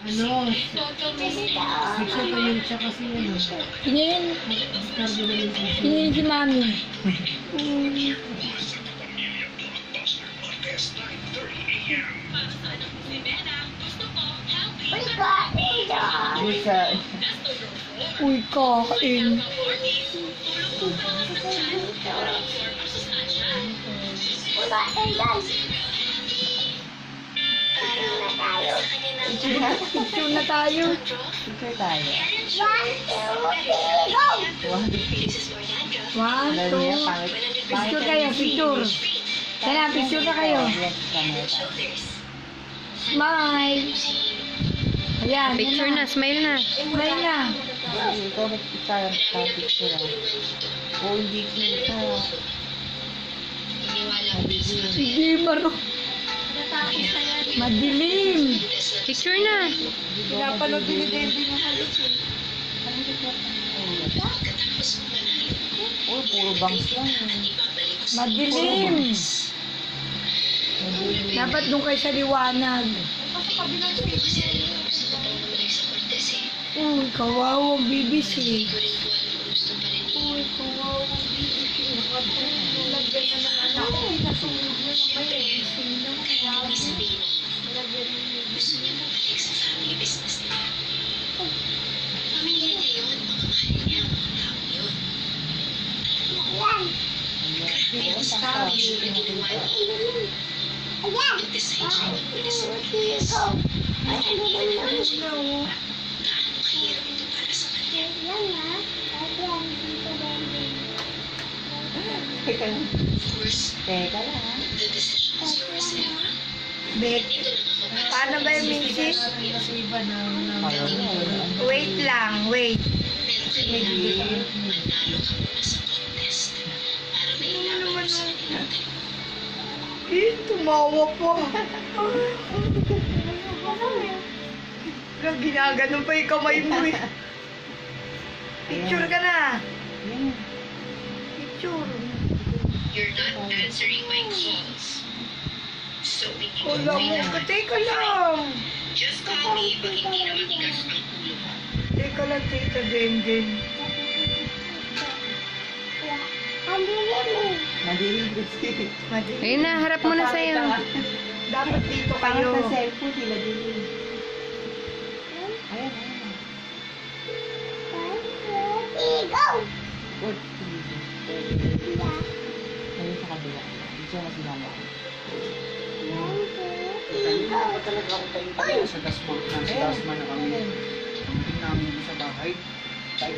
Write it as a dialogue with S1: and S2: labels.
S1: Ano? Picture pa yung siya kasi ano.
S2: Pinayin si Mami. Uy, kakain. Picture na tayo.
S3: Picture tayo.
S2: 1, 2. Picture kayo, picture. Kaya picture na kayo. Smile. Ayan,
S4: Picture na, smile na.
S2: Smile na.
S3: Ikaw picture ah. O hindi kita.
S2: Sige, Maro. Madilim.
S4: Picture na.
S2: Pinapanood din ni Debbie ng halos.
S3: Uy, puro bangs lang.
S2: Madilim. Dapat nung kayo sa liwanag. Uy, kawawang BBC. Uy, kawawang BBC. Lagyan na ng anak ko. Nasunod na ng may gising na. Lagyan na ng
S5: Gusto niya bumalik sa family business nila. Pamilya niya yun, mga mahal niya, mga tao yun. Alam mo, grabe ang sabi siya na ginawa niya. Nag-decide siya na umalis sa Pilipinas. Nag-iniwan na lang siya. Gaano kahirap ito para sa kanya. Of course,
S3: Teka lang.
S5: the decision is yours, Eva.
S2: Bet.
S5: Dito lang ako para
S2: Paano ba yung misis?
S1: Sa iba na.
S2: Wait lang, wait.
S5: Pero kailangan manalo ka muna sa contest para mailaban mo sa natin.
S2: Tumawa pa. Ginaganon pa yung kamay mo eh. Picture ka na. Picture.
S5: You're not answering my calls. So, hindi ko
S2: Wala mo. Teka lang.
S5: Just call me pag hindi na matigas ang ulo mo.
S2: Teka lang, Tita Denden.
S3: Madilim kasi.
S4: Ayun na, harap mo na sa'yo.
S2: Dapat dito
S3: Pangat
S2: kayo.
S3: na cellphone, sila dilim. Ayan, ayan. Good. Ayun sa kabila. Dito na sinama.
S6: Kanina pa talaga ako tayo sa dasman na kami. Ang namin sa bahay. Tayo